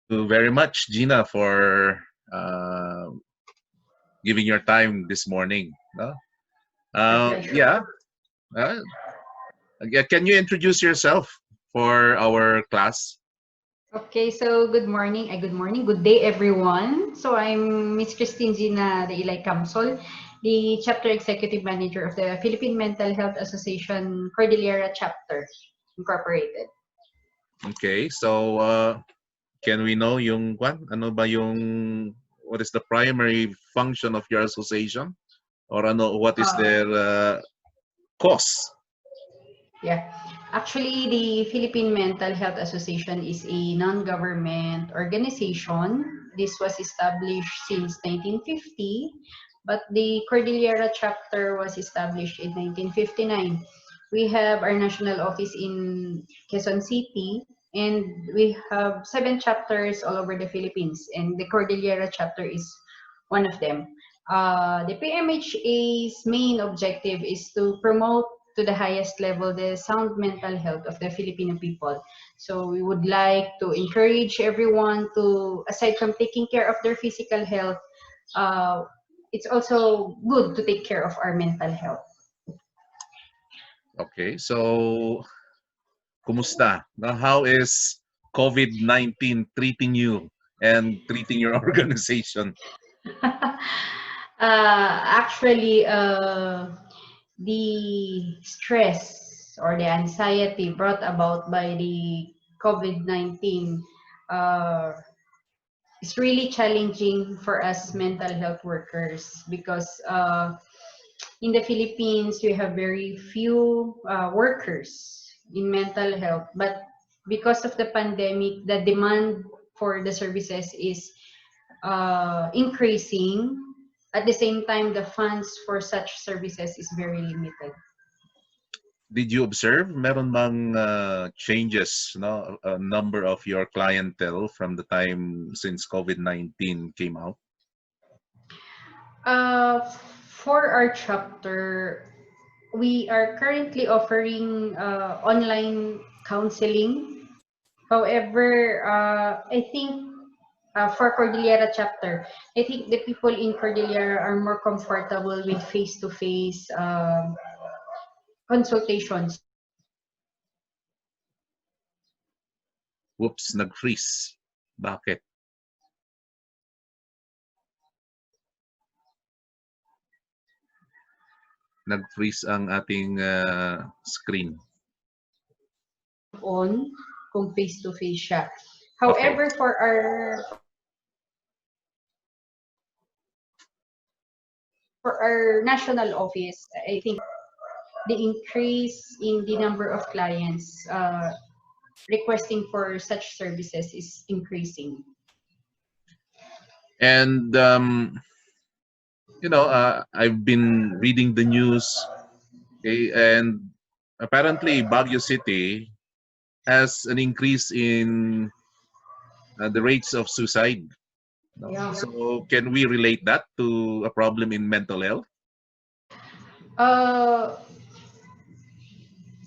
you very much, Gina, for uh, giving your time this morning. No? My pleasure. Yeah. Uh, yeah. Can you introduce yourself for our class? Okay, so good day, everyone. So I'm Miss Christine Gina Dailay Camsol, the Chapter Executive Manager of the Philippine Mental Health Association Cordillera Chapter Incorporated. Okay. So, can we know yung ano ba yung what is the primary function of your association? Or ano, what is Uh, their cause? yeah, actually, the Philippine Mental Health Association is a non-government organization. This was established since 1950, but the Cordillera chapter was established in 1959. We have our national office in Quezon City, and we have 7 chapters all over the Philippines, and the Cordillera chapter is one of them. The PMHA's main objective is to promote to the highest level the sound mental health of the Filipino people. So we would like to encourage everyone to, aside from taking care of their physical health, uh, it's also good to take care of our mental health. Okay. So, kumusta? Now, how is COVID-19 treating you and treating your organization? Actually, the stress or the anxiety brought about by the COVID-19 uh, is really challenging for us mental health workers because in the Philippines, we have very few workers in mental health. But because of the pandemic, the demand for the services is increasing. At the same time, the funds for such services is very limited. Did you observe meron bang changes, no, a number of your clientele from the time since COVID-19 came out? For our chapter, we are currently offering online counseling. However, I think for Cordillera chapter, I think the people in Cordillera are more comfortable with face-to-face consultations. Whoops, nag-freeze. Bakit? Nag-freeze ang ating screen. On kung face-to-face siya. Okay. However, for our national office, I think the increase in the number of clients requesting for such services is increasing. And I've been reading the news, okay, and apparently Baguio City has an increase in the rates of suicide. No? Yeah. So can we relate that to a problem in mental health? Uh,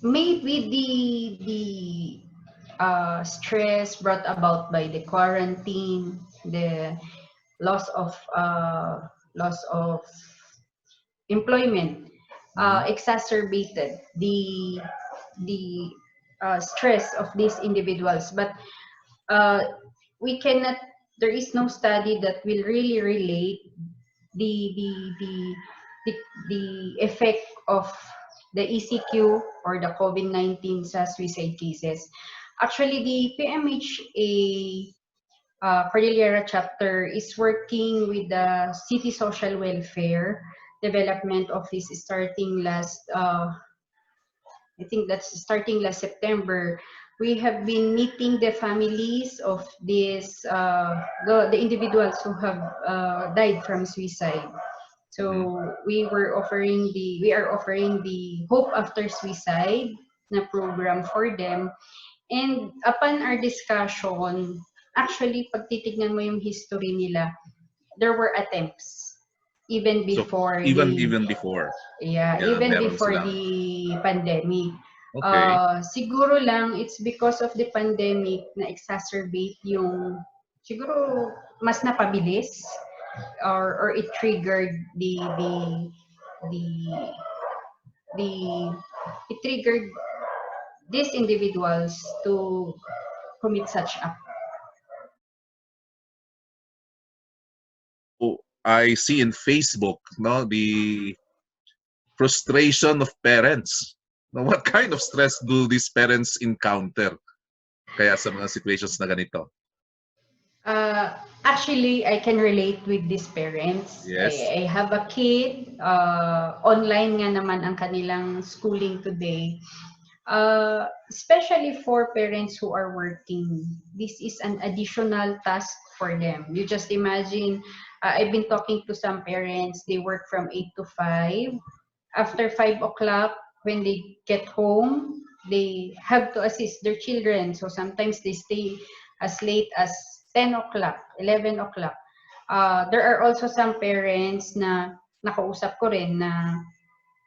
Maybe the stress brought about by the quarantine, the loss of uh, loss of employment Mhm. exacerbated the stress of these individuals. But uh, we cannot. There is no study that will really relate the the the the, the effect of the ECQ or the COVID-19 sa suicide cases. Actually, the PMHA Cordillera chapter is working with the City Social Welfare Development Office starting I think that's starting last September. We have been meeting the families of the individuals who have died from suicide. Mhm. So we are offering the Hope After Suicide na program for them. And upon our discussion, actually, pag titignan mo yung history nila, there were attempts even So before even before, yeah, even meron before silang. the pandemic. Okay. Siguro lang it's because of the pandemic na exacerbate yung siguro mas napabilis or it triggered the the it triggered these individuals to commit such act. I see in Facebook, no, the frustration of parents. Now, what kind of stress do these parents encounter kaya sa mga situations na ganito? Actually, I can relate with these parents. Yes. I have a kid. Online nga naman ang kanilang schooling today. Especially for parents who are working, this is an additional task for them. You just imagine, I've been talking to some parents, they work from 8 to 5. After 5 o'clock, when they get home, they have to assist their children. So sometimes they stay as late as 10 o'clock, 11 o'clock. There are also some parents na nakausap ko rin na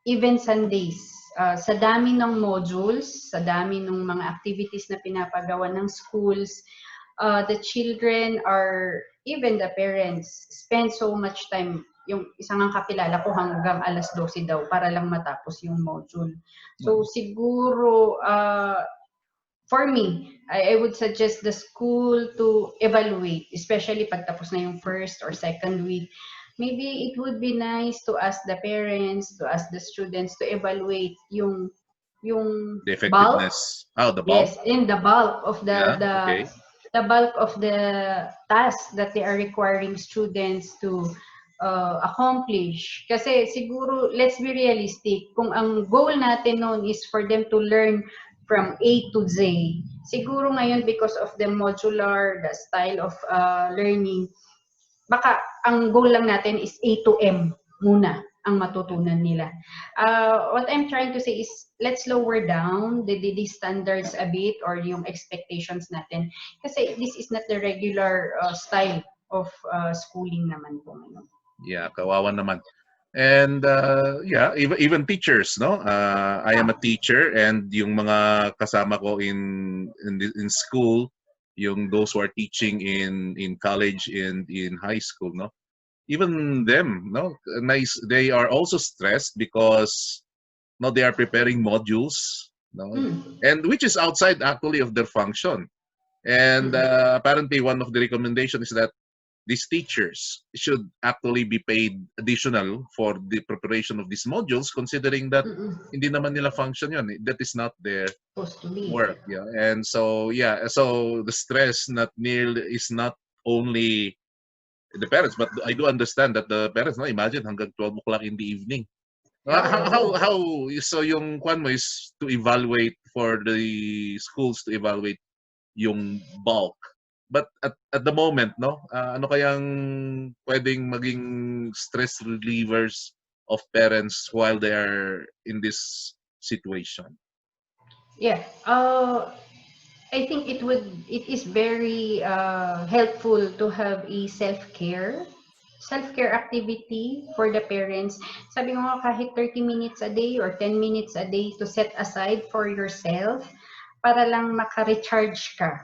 even Sundays, sa dami ng modules, sa dami ng mga activities na pinapagawa ng schools, the children are, even the parents, spend so much time. Yung isang ang kakilala ko hanggang 12:00 daw para lang matapos yung module. So siguro, for me, I would suggest the school to evaluate, especially pag tapos na yung first or second week. Maybe it would be nice to ask the parents, to ask the students to evaluate yung The bulk. effectiveness. Oh, the bulk? Yes, in the bulk of Yeah, okay. the bulk of the tasks that they are requiring students to accomplish. Kasi siguro, let's be realistic, kung ang goal natin noon is for them to learn from A to Z, siguro ngayon because of the modular, the style of learning, baka ang goal lang natin is A to M muna ang matutunan nila. What I'm trying to say is, let's lower down the standards a bit or yung expectations natin. Kasi this is not the regular style of schooling naman po. Yeah, kawawa naman. And yeah, even teachers, no? I am a teacher, and yung mga kasama ko in school, yung those who are teaching in college and in high school, no? Even them, no? Nice, they are also stressed because no, they are preparing modules, no? And which is outside actually of their function. And apparently one of the recommendations is that these teachers should actually be paid additional for the preparation of these modules, considering that hindi naman nila function yun. That is not their work. Yeah. And so, yeah, so the stress is not only the parents, but I do understand that the parents, no, imagine hanggang 12 o'clock in the evening. How so yung kwan mo is to evaluate for the schools to evaluate yung bulk. But at the moment, no, ano kayang pwedeng maging stress relievers of parents while they are in this situation? Yeah. I think it is very helpful to have a self-care activity for the parents. Sabi ko nga, kahit 30 minutes a day or 10 minutes a day to set aside for yourself para lang maka-recharge ka.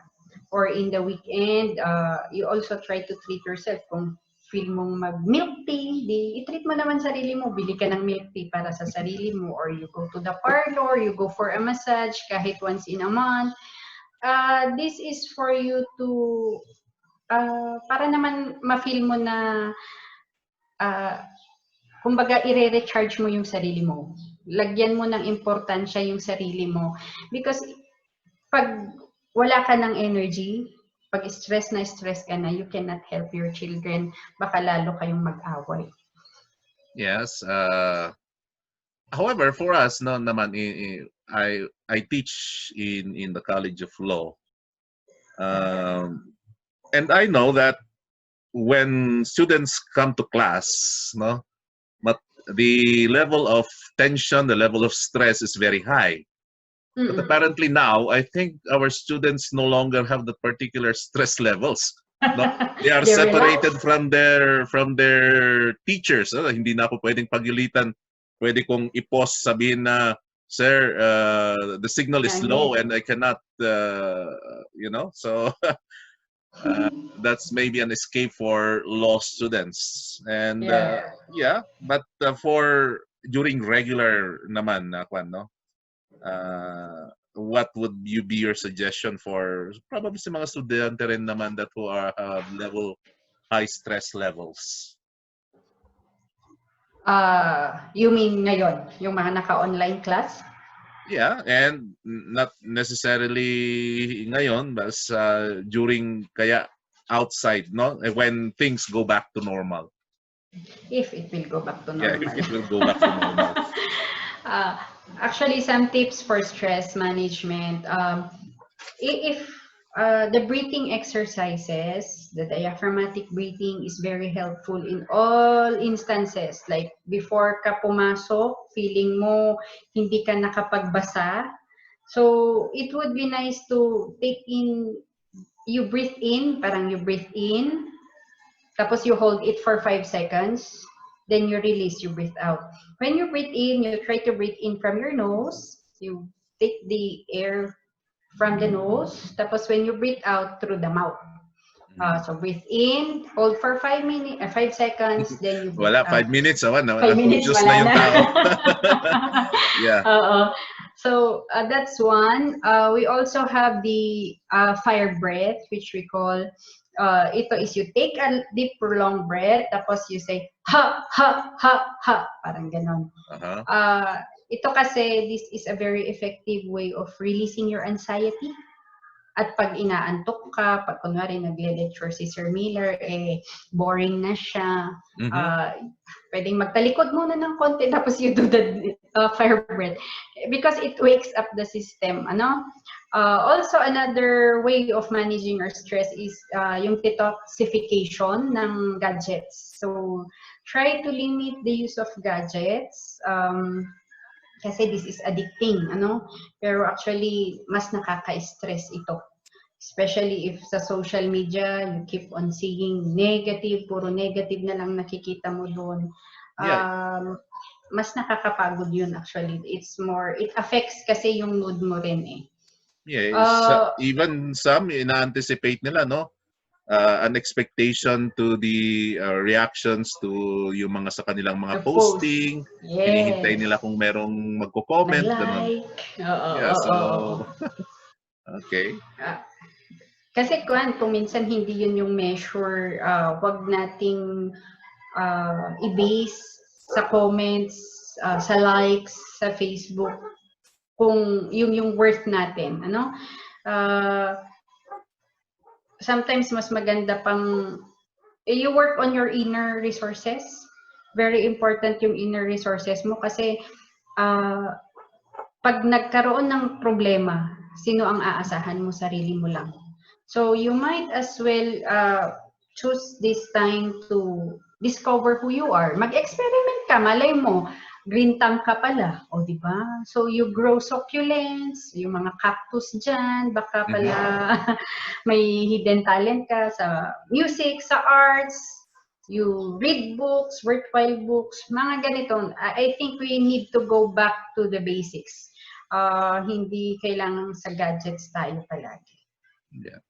Or in the weekend, you also try to treat yourself. Kung feel mong mag-milk tea, i-treat mo naman sarili mo. Bili ka ng milk tea para sa sarili mo. Or you go to the parlor, you go for a massage kahit once in a month. This is for you to para naman ma-feel mo na kumbaga i-recharge mo yung sarili mo. Lagyan mo ng importansya yung sarili mo. Because pag wala ka ng energy, pag stress ka na, you cannot help your children. Baka lalo kayong mag-away. Yes. However, for us, no, naman, I teach in the College of Law. And I know that when students come to class, no, but the level of tension, the level of stress is very high. But apparently now, I think our students no longer have the particular stress levels. No? They are separated from their teachers. Hindi na ako pwedeng pagyulitan. Pwede kong i-pause, sabihin na, sir, the signal is low and I cannot, you know. So That's maybe an escape for law students. And Yeah. yeah, but for during regular naman na kwan, no? What would you be your suggestion for probably sa mga estudyante rin naman that who are level high stress levels? You mean ngayon, yung mga naka-online class? Yeah, and not necessarily ngayon, but during kaya outside, no? When things go back to normal. If it will go back to Yeah, if normal. it will go back to normal. uh, Actually, some tips for stress management. If the breathing exercises, the diaphragmatic breathing is very helpful in all instances. Like before ka pumasok, feeling mo hindi ka nakapagbasa. So it would be nice to take in, you breathe in, parang you breathe in, tapos you hold it for 5 seconds, then you release, you breathe out. When you breathe in, you try to breathe in from your nose, you take the air from the nose, tapos when you breathe out through the mouth. So breathe in, hold for 5 minutes, 5 seconds, then you breathe Wala, out. 5 minutes, 5 minutes, na-confuse na wala yung na. tao. Yeah. So that's one. We also have the fire breath, which we call, ito is you take a deep prolonged breath, tapos you say, ha, ha, ha, ha, parang ganon. Ito kasi, this is a very effective way of releasing your anxiety. At pag inaantok ka, pag kunwari nagle-lecture si Sir Miller, boring na siya, pwedeng magtalikod muna ng konti, tapos you do the fire breath. Because it wakes up the system. Also, another way of managing our stress is yung detoxification ng gadgets. So, try to limit the use of gadgets. Kasi this is addicting, pero actually mas nakaka-stress ito, especially if sa social media you keep on seeing negative, puro negative na lang nakikita mo doon. Mas nakakapagod yun actually. It affects kasi yung mood mo rin Even some ina-anticipate nila, no? An expectation to the reactions to yung mga sa kanilang mga posting. Yes. Hinihintay nila kung merong magko-comment, ganun. Yeah, so okay. Kasi kung minsan hindi yun yung measure, wag nating i-base sa comments, sa likes, sa Facebook, kung yung worth natin, sometimes mas maganda pang you work on your inner resources. Very important yung inner resources mo kasi pag nagkaroon ng problema, sino ang aasahan mo? Sarili mo lang. So you might as well choose this time to discover who you are. Mag-experiment ka, malay mo, green thumb ka pala, o di ba? So you grow succulents, yung mga cactus dyan, baka pala may hidden talent ka sa music, sa arts, you read books, worthwhile books, mga ganito. I think we need to go back to the basics. Hindi kailangan sa gadgets tayo palagi. Yeah.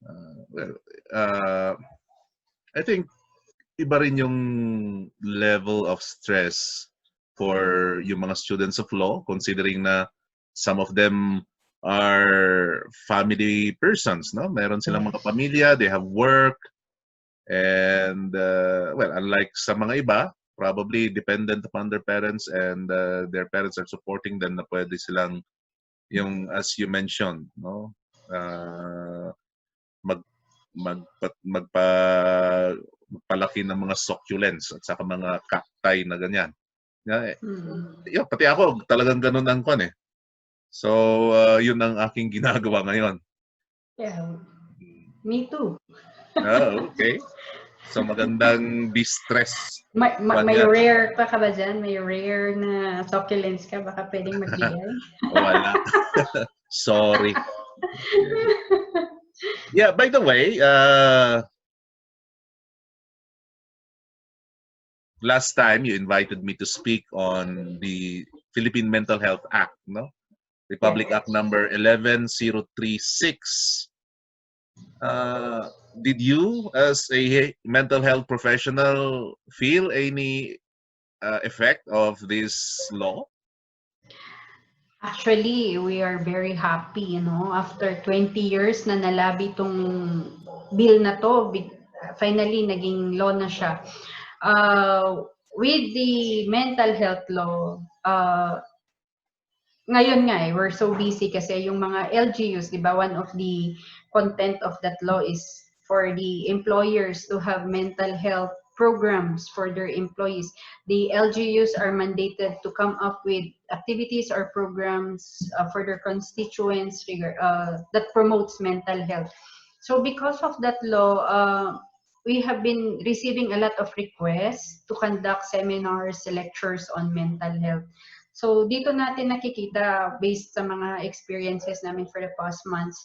I think iba rin yung level of stress for yung mga students of law, considering na some of them are family persons, no? Meron silang mga pamilya, they have work, and unlike sa mga iba, probably dependent upon their parents, and their parents are supporting them na pwede silang yung, as you mentioned, no? Magpalaki ng mga succulents at saka mga cacti na ganyan. Pati ako, talagang ganun ang kon eh. So, yun ang aking ginagawa ngayon. Yeah, me too. Okay. So, magandang distress. May rare pa ka ba dyan? May rare na succulents ka? Baka pwedeng magbigay? Wala. Sorry. Yeah, by the way, last time you invited me to speak on the Philippine Mental Health Act, no? Republic Act number 11036. Uh, did you, as a mental health professional, feel any effect of this law? Actually, we are very happy, after 20 years na nalabi tong bill na to, finally naging law na siya. With the mental health law, ngayon nga we're so busy kasi yung mga LGUs, di ba, one of the content of that law is for the employers to have mental health programs for their employees. The LGUs are mandated to come up with activities or programs for their constituents that promotes mental health. So because of that law, we have been receiving a lot of requests to conduct seminars, lectures on mental health. So dito natin nakikita based sa mga experiences namin for the past months,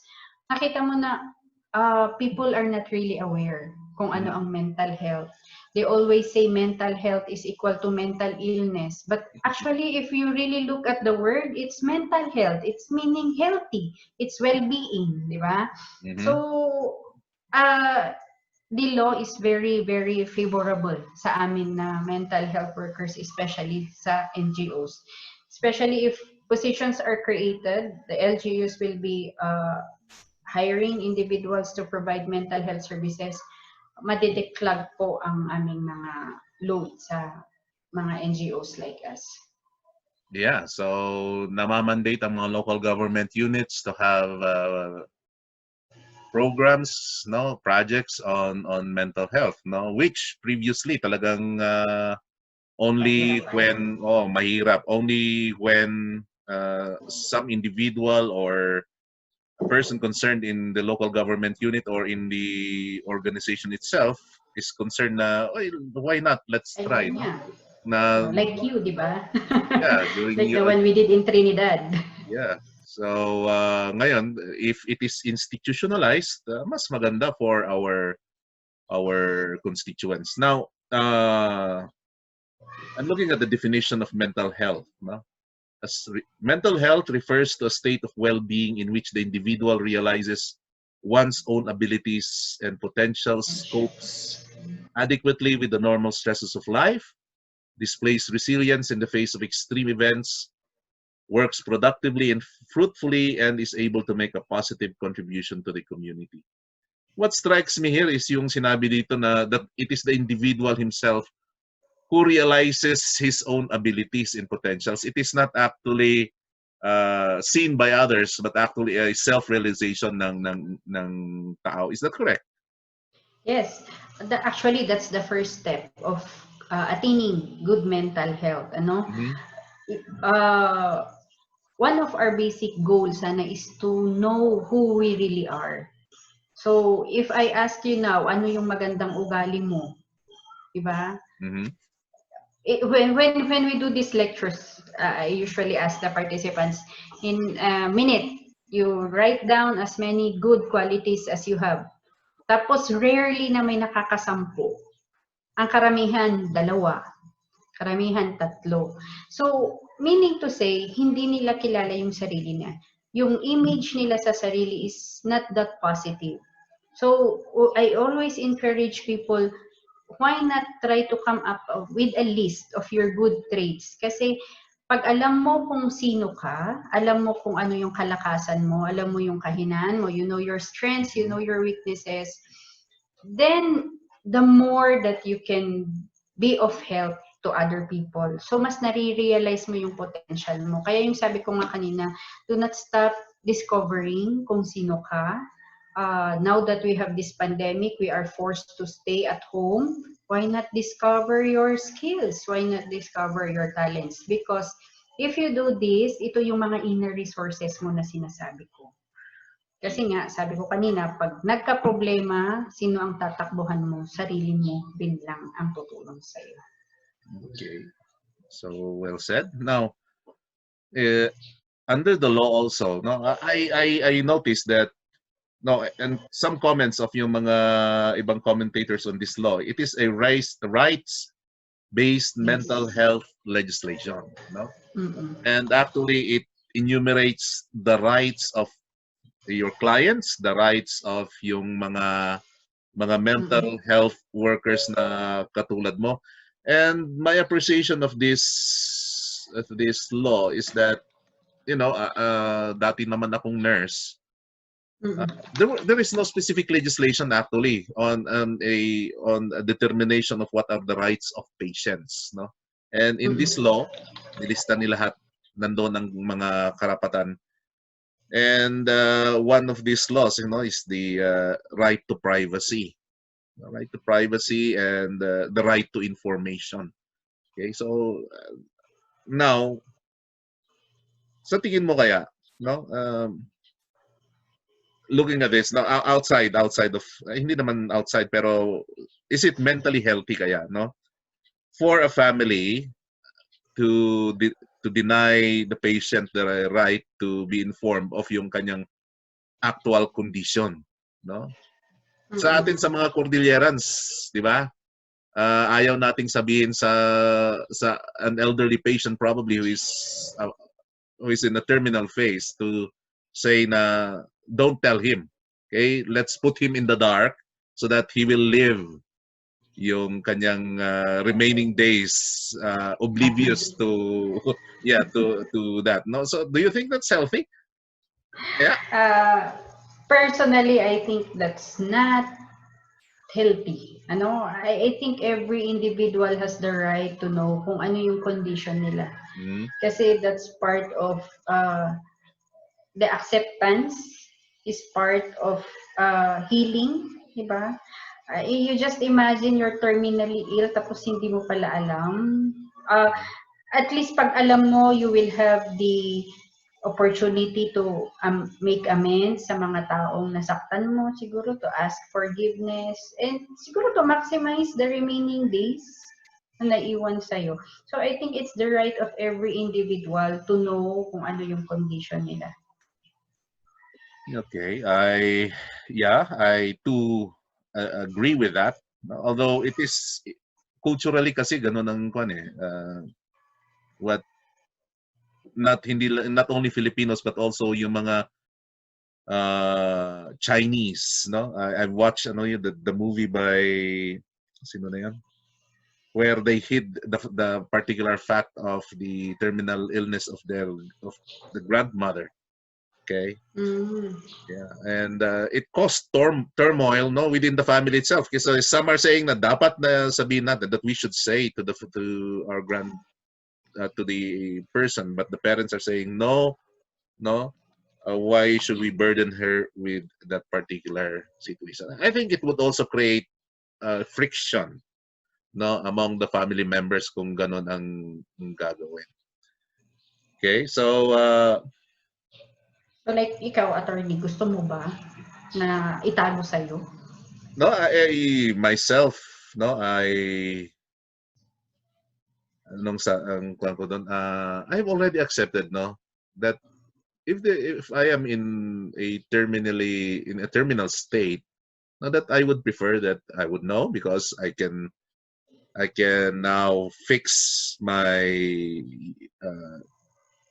nakita mo na people are not really aware kung ano ang mental health. They always say mental health is equal to mental illness. But actually, if you really look at the word, it's mental health. It's meaning healthy. It's well-being, di ba? Mm-hmm. So, the law is very, very favorable sa amin na mental health workers, especially sa NGOs. Especially if positions are created, the LGUs will be hiring individuals to provide mental health services. Madideclag po ang aming mga load sa mga NGOs like us. Yeah, so namamandate ang mga local government units to have programs, no, projects on mental health, no, which previously talagang only when mahirap, only when some individual or a person concerned in the local government unit or in the organization itself is concerned na, why not, let's try, no, na like you, di ba? yeah, doing Like the one we did in Trinidad. yeah. So ngayon, if it is institutionalized, mas maganda for our constituents. Now, I'm looking at the definition of mental health. No? Mental health refers to a state of well-being in which the individual realizes one's own abilities and potentials, copes adequately with the normal stresses of life, displays resilience in the face of extreme events, works productively and fruitfully, and is able to make a positive contribution to the community. What strikes me here is yung sinabi dito na that it is the individual himself who realizes his own abilities and potentials. It is not actually seen by others, but actually a self-realization ng tao. Is that correct? Yes, actually that's the first step of attaining good mental health. Mm-hmm. One of our basic goals sana is to know who we really are. So if I ask you now, ano yung magandang ugali mo? Diba? Mm-hmm. When we do these lectures, I usually ask the participants, in a minute, you write down as many good qualities as you have. Tapos rarely na may nakakasampu. Ang karamihan, 2. Karamihan, 3. So, meaning to say, hindi nila kilala yung sarili niya. Yung image nila sa sarili is not that positive. So, I always encourage people, why not try to come up with a list of your good traits? Kasi pag alam mo kung sino ka, alam mo kung ano yung kalakasan mo, alam mo yung kahinaan mo, you know your strengths, you know your weaknesses, then the more that you can be of help to other people. So mas nare-realize mo yung potential mo. Kaya yung sabi ko nga kanina, do not stop discovering kung sino ka. Now that we have this pandemic, we are forced to stay at home. Why not discover your skills? Why not discover your talents? Because if you do this, ito yung mga inner resources mo na sinasabi ko. Kasi nga, sabi ko kanina, pag nagka-problema, sino ang tatakbuhan mo? Sarili mo din lang ang tutulong sa'yo. Okay. So, well said. Now, under the law also, no, I noticed that, no, and some comments of yung mga ibang commentators on this law, it is a rights-based mental health legislation, no? And actually it enumerates the rights of your clients, the rights of yung mga mental Mm-mm. health workers na katulad mo. And my appreciation of this law is that, dati naman akong nurse. Mm-mm. There is no specific legislation actually on a determination of what are the rights of patients, no? And in this Mm-mm. law, nilista ni lahat nandoon ang mga karapatan. And one of these laws, is the right to privacy. The right to privacy and the right to information. Okay, so now, sa tingin mo kaya, no? Looking at this, now outside of, hindi naman outside, pero is it mentally healthy kaya, no? For a family to to deny the patient the right to be informed of yung kanyang actual condition, no? Sa atin sa Mm-mm. mga Cordillerans, di ba? Ayaw nating sabihin sa an elderly patient probably who is in a terminal phase to say na don't tell him. Okay? Let's put him in the dark so that he will live yung kanyang remaining days oblivious Happy. to yeah to that. No, so do you think that's healthy? Yeah. Uh, Personally, I think that's not healthy. I think every individual has the right to know kung ano yung condition nila. Mm, Kasi that's part of the acceptance is part of healing, di ba? You just imagine you're terminally ill tapos hindi mo pala alam. At least pag alam mo, you will have the opportunity to make amends sa mga taong nasaktan mo, siguro to ask forgiveness, and siguro to maximize the remaining days na naiwan sa'yo. So I think it's the right of every individual to know kung ano yung condition nila. okay. I too agree with that. Although it is culturally kasi ganun ang kwan eh. What not only Filipinos but also yung mga Chinese, no? I've watched the movie by sino na yan? Where they hid the particular fact of the terminal illness of the grandmother. Okay, Mm. yeah, and it caused turmoil, no, within the family itself. Kasi some are saying na dapat na sabihin natin that we should say to our to the person, but the parents are saying no, no. Why should we burden her with that particular situation? I think it would also create friction, no, among the family members kung ganon ang gagawin. Okay, so So like ikaw, attorney, gusto mo ba na itago sa'yo? no, I myself, no, nung sa ang kwan ko doon, I've already accepted, no, that if I am in a terminal state, no, that I would prefer that I would know because I can now fix my uh,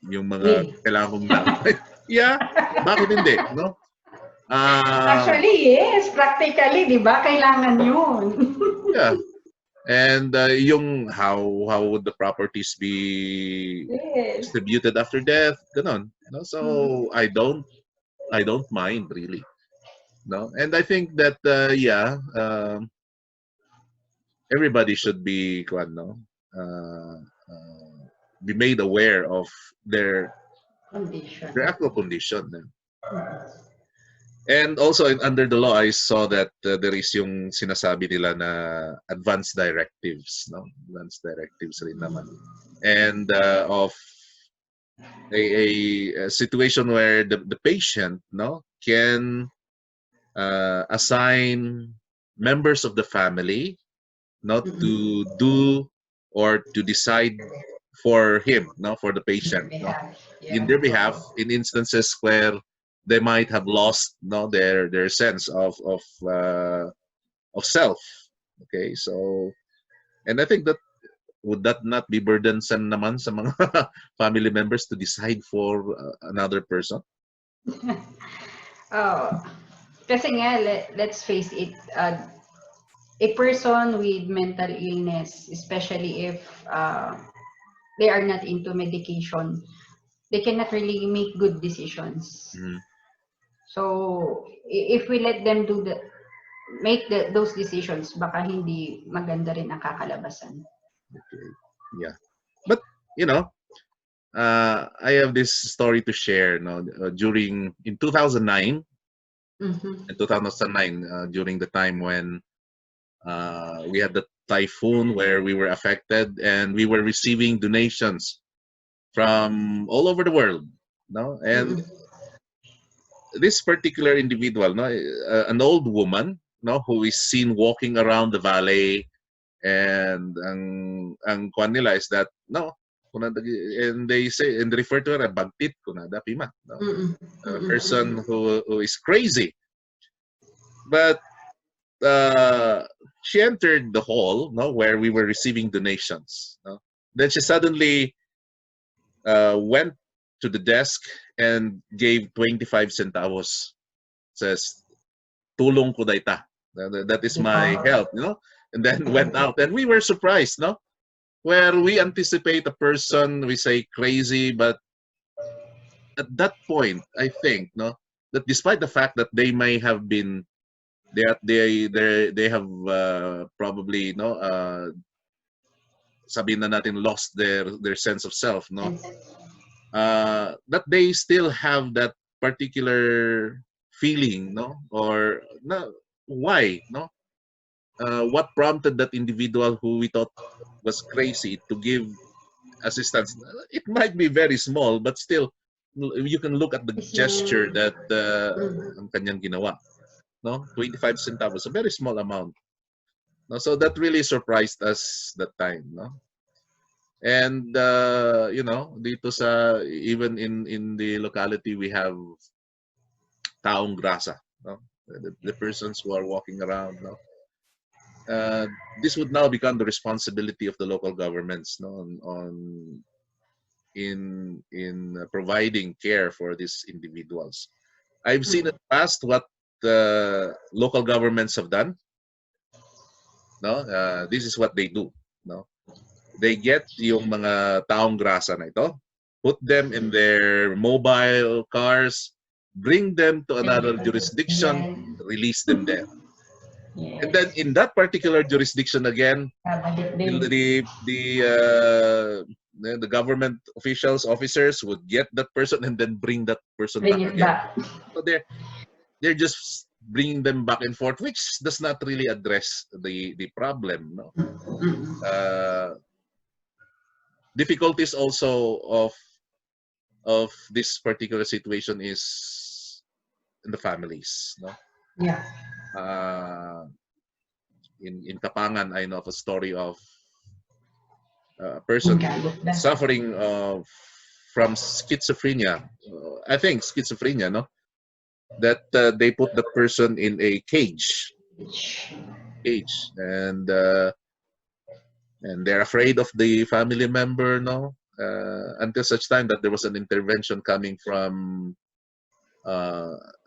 yung mga Will. kailangan kong gagawin. Yeah, bakit hindi, no? Uh, Actually, yes. Practically, di ba? Kailangan yun. yeah. And yung how would the properties be Yes. distributed after death, ganon. No? So I don't mind really. No? And I think that everybody should be no, uh, be made aware of their Condition. their actual condition. And also under the law, I saw that there is yung sinasabi nila na advance directives, no? Advance directives rin naman. And of a situation where the patient, no, can assign members of the family not to do or to decide for him, no, for the patient, They no, have. in Yeah. their behalf in instances where they might have lost, no, their sense of self. Okay, so and I think that would that not be burdensome naman sa mga family members to decide for another person? Oh, kasi nga, let's face it, a person with mental illness, especially if they are not into medication, they cannot really make good decisions. Mhm. So, if we let them make those decisions, baka hindi maganda rin ang kakalabasan. Okay. Yeah. But, you know, I have this story to share. No, during in 2009, Mm-hmm. in 2009, during the time when we had the typhoon where we were affected, and we were receiving donations from all over the world. No, and Mm-hmm. this particular individual, no, an old woman, no, who is seen walking around the valley, and ang kwan nila is that no, and they say and refer to her as bagtit kunada pima, no, Mm-hmm. a Mm-hmm. person who is crazy. But uh, she entered the hall, no, where we were receiving donations. No? Then she suddenly went to the desk and gave 25 centavos. Says, "Tulong ko dayta." That is my Diba? help, you know. And then went out, and we were surprised, no. Where we anticipate a person, we say crazy, but at that point, I think, no, that despite the fact that they may have been they have probably no sabihin na natin lost their sense of self, no, Yes. that they still have that particular feeling, no, or no, why, no, what prompted that individual who we thought was crazy to give assistance. It might be very small, but still you can look at the Is gesture yung, that mm, ang kanyang ginawa, no, 25 centavos, a very small amount. No, so that really surprised us that time, no. And you know, dito sa even in the locality we have taong grasa, no, the persons who are walking around, no. This would now become the responsibility of the local governments, no, on in providing care for these individuals. I've seen in mm, the past what the local governments have done, no. This is what they do, no. They get yung mga taong grasa na ito, put them in their mobile cars, bring them to another jurisdiction, yan. release them there. And then Yes. in that particular jurisdiction again, Babalik the din. the the, uh, the government officials, officers would get that person and then bring that person Bring back it again. back. So they're just bringing them back and forth, which does not really address the problem. No, Mm, uh, difficulties also of this particular situation is in the families. No, yeah. uh, in Kapangan, I know of a story of a person Galit ba? suffering from schizophrenia. I think schizophrenia. No, that they put that person in a cage, and they're afraid of the family member. No, until such time that there was an intervention coming from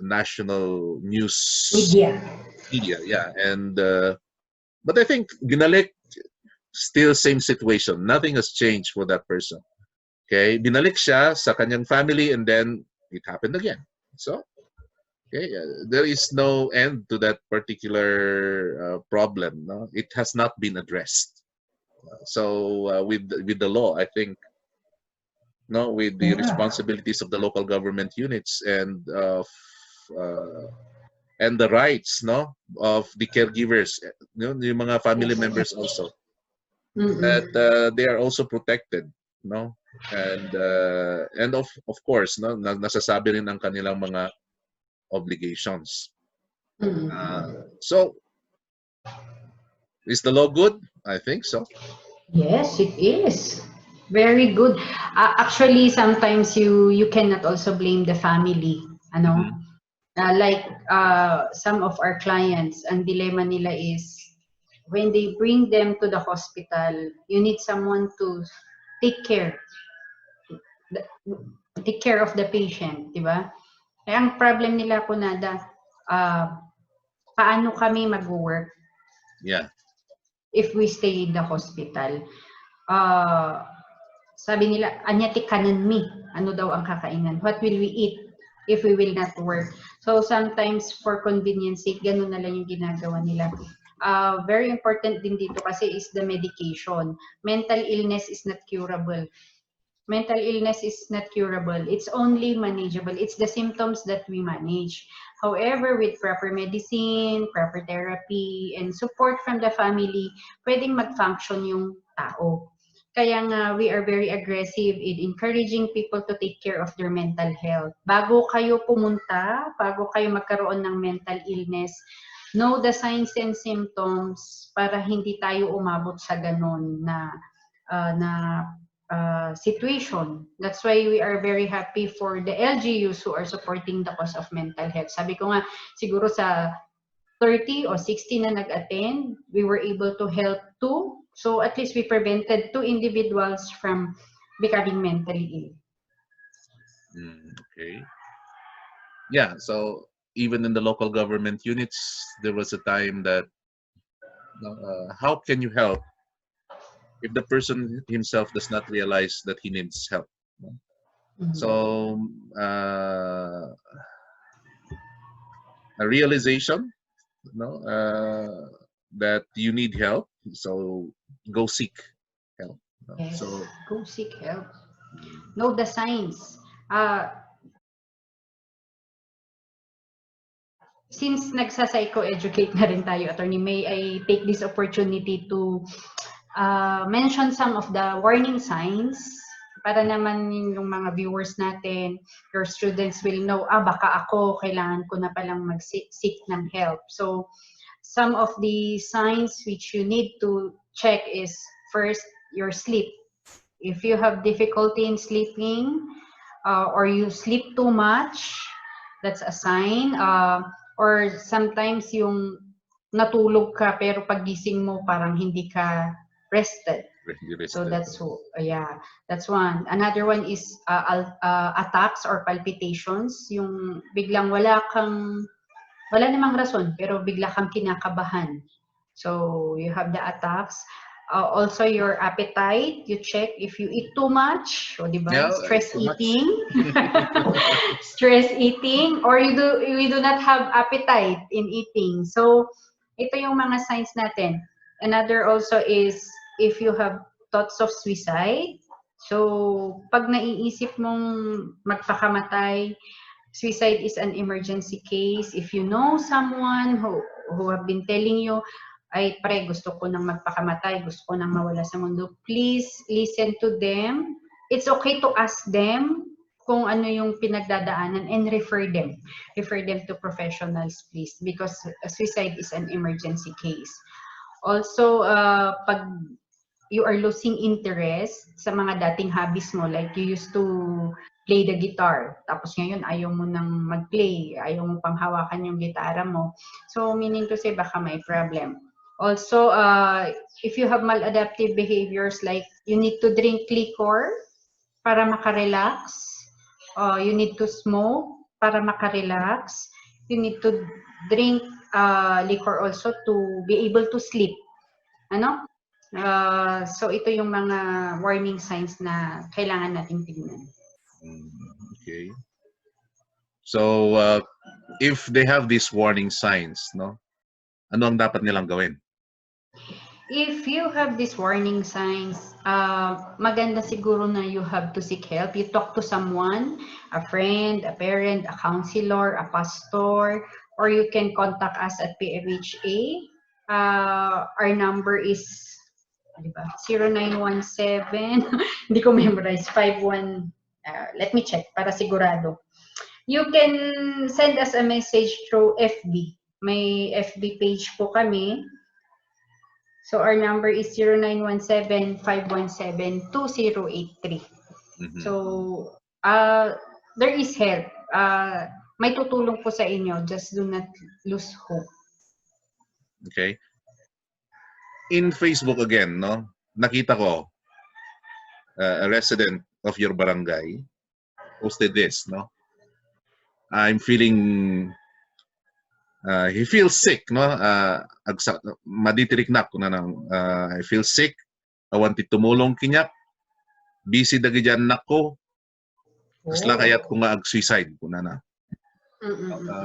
national news Media. media, yeah. And but I think binalik, still same situation, nothing has changed for that person. Okay, binalik siya sa kanyang family, and then it happened again. So okay, there is no end to that particular problem, no, it has not been addressed. So with the law, I think, no, with the Yeah. responsibilities of the local government units, uh, and the rights, no, of the caregivers, you know, yung mga family Yes. members also, that Mm-mm. they are also protected, no, and of course, no, nasasabi rin ang kanilang mga obligations. Mm-mm. So is the law good? I think so. Yes, it is. Very good. Actually, sometimes you cannot also blame the family. Ano? Hmm. Like some of our clients, ang dilemma nila is when they bring them to the hospital, you need someone to take care, take care of the patient, di ba? ang problem nila, Kunada, paano kami mag-work Yeah. if we stay in the hospital? Sabi nila, anyati kanan mi. Ano daw ang kakainan? What will we eat if we will not work? So sometimes for convenience sake, ganun na lang yung ginagawa nila. Very important din dito kasi is the medication. Mental illness is not curable. Mental illness is not curable. It's only manageable. It's the symptoms that we manage. However, with proper medicine, proper therapy, and support from the family, pwedeng mag-function yung tao. Kaya nga, we are very aggressive in encouraging people to take care of their mental health. Bago kayo pumunta, bago kayo magkaroon ng mental illness, know the signs and symptoms para hindi tayo umabot sa ganun na situation. That's why we are very happy for the LGUs who are supporting the cause of mental health. Sabi ko nga, siguro sa 30 o 60 na nag-attend, we were able to help 2. So at least we prevented 2 individuals from becoming mentally ill. Okay. Yeah, so even in the local government units, there was a time that how can you help if the person himself does not realize that he needs help? So a realization, that you need help, so go seek help. Yes, So go seek help. Know the signs. Since nagsa-psycho-educate na rin tayo, Attorney, may I take this opportunity to mention some of the warning signs para naman yung mga viewers natin, your students will know, baka ako, kailangan ko na palang mag-seek ng help. So, some of the signs which you need to check is, first, your sleep. If you have difficulty in sleeping, or you sleep too much, that's a sign. Or sometimes yung natulog ka pero pagising mo parang hindi ka rested. So that's that's one. Another one is attacks or palpitations, yung biglang wala namang rason pero bigla kang kinakabahan. So you have the attacks. Also your appetite, you check if you eat too much, o diba? Yeah, Stress eating. Stress eating, or you do not have appetite in eating. So ito yung mga signs natin. Another also is if you have thoughts of suicide. So pag naiisip mong magpakamatay, suicide is an emergency case. If you know someone who have been telling you, ay pre, gusto ko nang magpakamatay, gusto ko nang mawala sa mundo, please listen to them. It's okay to ask them kung ano yung pinagdadaanan and refer them to professionals, please, because suicide is an emergency case. Also, pag you are losing interest sa mga dating hobbies mo, like you used to play the guitar, tapos ngayon ayaw mo nang mag-play, ayaw mo pang hawakan yung gitara mo. So, meaning to say, baka may problem. Also, if you have maladaptive behaviors, like you need to drink liquor para makarelax, you need to smoke para makarelax, you need to drink liquor also to be able to sleep. Ano? So ito yung mga warning signs na kailangan nating tingnan. Okay. So if they have these warning signs, no? Ano ang dapat nilang gawin? If you have these warning signs, maganda siguro na you have to seek help. You talk to someone, a friend, a parent, a counselor, a pastor, or you can contact us at PMHA. Our number is 0917, hindi ko memorize, 51, let me check para sigurado. You can send us a message through FB. May FB page po kami. So our number is 0917-517-2083. So there is help. May tutulong po sa inyo. Just do not lose hope. Okay. In Facebook again, no? Nakita ko a resident of your barangay posted this, no? I'm feeling he feels sick, no? Maditirik na ko na nang I feel sick. I wanted tumulong kinyak. Busy dagi dyan nako. Kasla kayat ko nga ag-suicide ko na.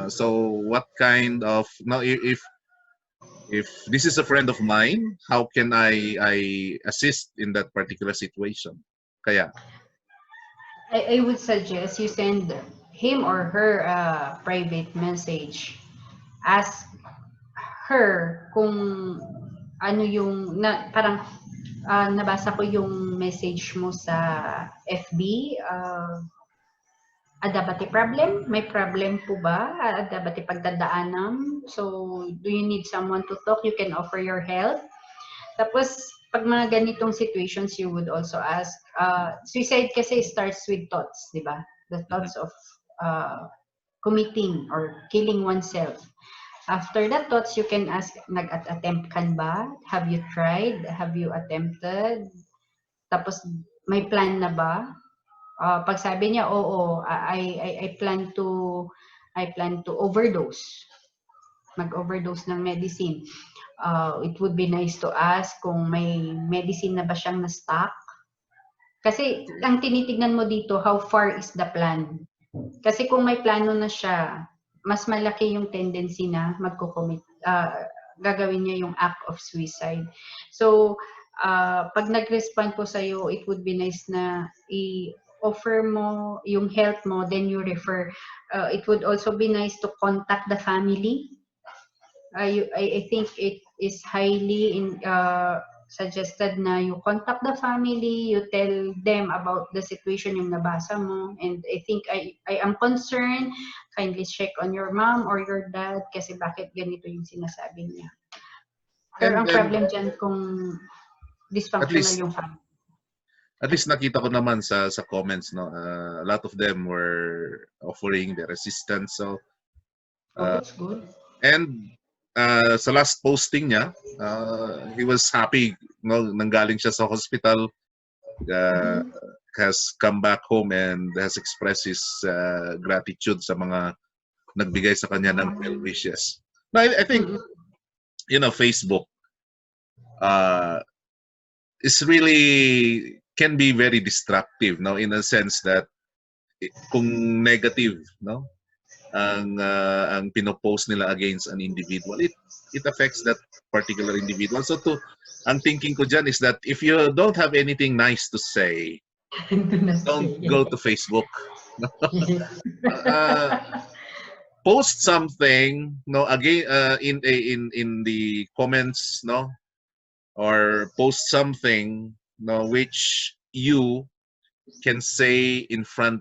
So what kind of now if this is a friend of mine, how can I assist in that particular situation? Kaya I would suggest you send him or her a private message. Ask her kung ano yung parang nabasa ko yung message mo sa FB. Ada bati problem? May problem po ba? Ada bati pagdadaanan? So, do you need someone to talk? You can offer your help. Tapos, pag mga ganitong situations, you would also ask, suicide kasi starts with thoughts, di ba? The thoughts of committing or killing oneself. After that thoughts, you can ask, nag-attempt kan ba? Have you tried? Have you attempted? Tapos, may plan na ba? Pag sabi niya, oo, I plan to overdose. Mag-overdose ng medicine. It would be nice to ask kung may medicine na ba siyang na-stock. Kasi ang tinitignan mo dito, how far is the plan? Kasi kung may plano na siya, mas malaki yung tendency na magko-commit, gagawin niya yung act of suicide. So, pag nag-respond po sa'yo, it would be nice na offer mo yung help mo, then you refer. It would also be nice to contact the family. I think it is highly suggested na you contact the family, you tell them about the situation yung nabasa mo, and I think I am concerned, kindly check on your mom or your dad kasi bakit ganito yung sinasabi niya. Pero ang problem dyan kung dysfunctional yung family. At least nakita ko naman sa comments, no, a lot of them were offering their assistance. So that's good. And sa last posting niya, he was happy, no, nanggaling siya sa hospital, has come back home and has expressed his gratitude sa mga nagbigay sa kanya ng well wishes. No, I think Facebook is really can be very destructive, no, in a sense that kung negative, no, ang pinopost nila against an individual, it affects that particular individual. So ang thinking ko dyan is that if you don't have anything nice to say, don't go to Facebook. Post something, no, again, in the comments, no, or post something, no, which you can say in front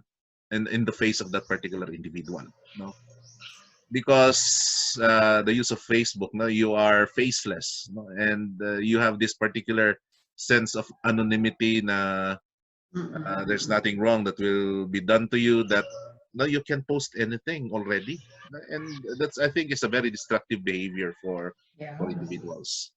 and in the face of that particular individual, no, because the use of Facebook, no, you are faceless, no, and you have this particular sense of anonymity na there's nothing wrong that will be done to you, that no, you can post anything already, and that's, I think, is a very destructive behavior for individuals.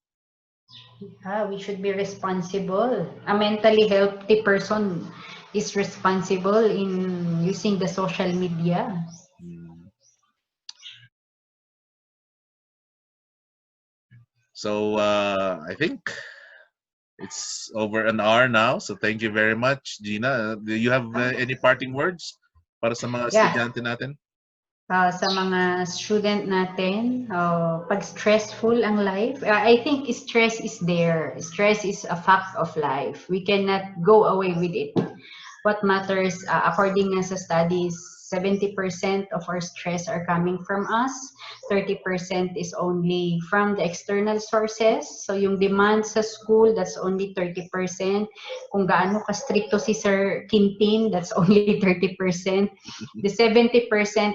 We should be responsible. A mentally healthy person is responsible in using the social media. So I think it's over an hour now. So thank you very much, Gina. Do you have any parting words para sa mga estudyante natin? Sa mga student natin, pag stressful ang life, I think stress is there. Stress is a fact of life. We cannot go away with it. What matters, according sa studies, 70% of our stress are coming from us. 30% is only from the external sources. So yung demand sa school, that's only 30%. Kung gaano ka-stricto si Sir Kintin, that's only 30%. The 70%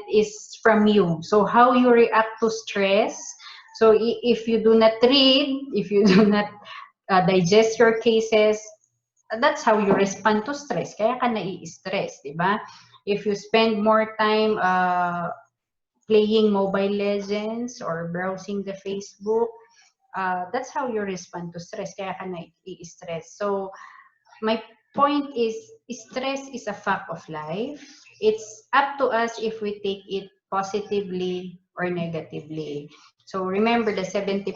is from you. So how you react to stress. So if you do not read, if you do not digest your cases, that's how you respond to stress. Kaya ka nai-stress, di ba? If you spend more time playing Mobile Legends or browsing the Facebook, that's how you respond to stress. Kaya ka nai-stress. So, my point is, stress is a fact of life. It's up to us if we take it positively or negatively. So remember, the 70%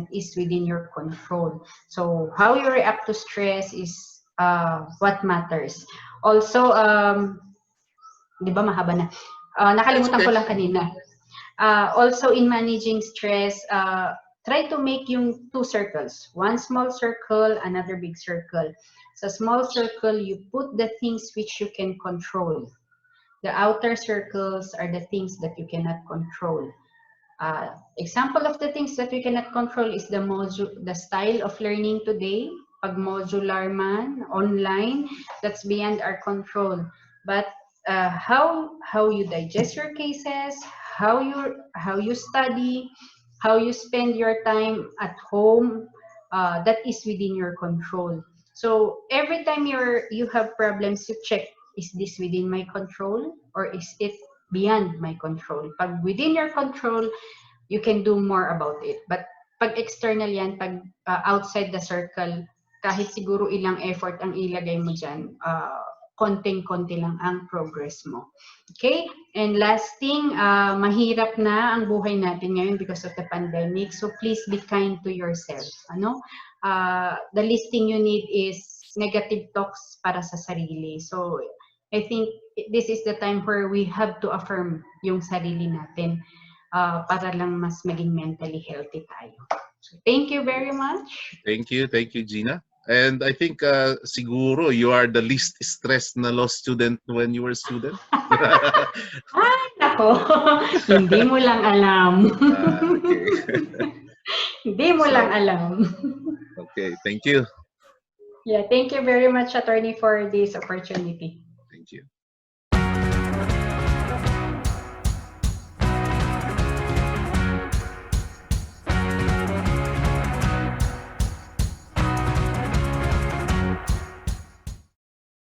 is within your control. So how you react to stress is what matters. Also, di ba mahaba na? That's Nakalimutan ko okay. lang kanina. Also, in managing stress, try to make yung two circles. One small circle, another big circle. Sa small circle, you put the things which you can control. The outer circles are the things that you cannot control. Example of the things that we cannot control is the style of learning today. Pag modular man, online, that's beyond our control. But how you digest your cases, how you study, how you spend your time at home, that is within your control. So every time you have problems, you check, is this within my control or is it beyond my control? Pag within your control, you can do more about it. But pag external yan, pag outside the circle, kahit siguro ilang effort ang ilagay mo dyan, konting-konti lang ang progress mo. Okay? And last thing, mahirap na ang buhay natin ngayon because of the pandemic. So please be kind to yourself. Ano? The least thing you need is negative talks para sa sarili. So I think this is the time where we have to affirm yung sarili natin. Para lang mas maging mentally healthy tayo. So, thank you very much. Thank you, Gina. And I think siguro you are the least stressed na law student when you were a student. Ay, nako. Hindi mo lang alam. Okay. Hindi mo lang alam. Okay, thank you. Yeah, thank you very much, attorney, for this opportunity. Thank you.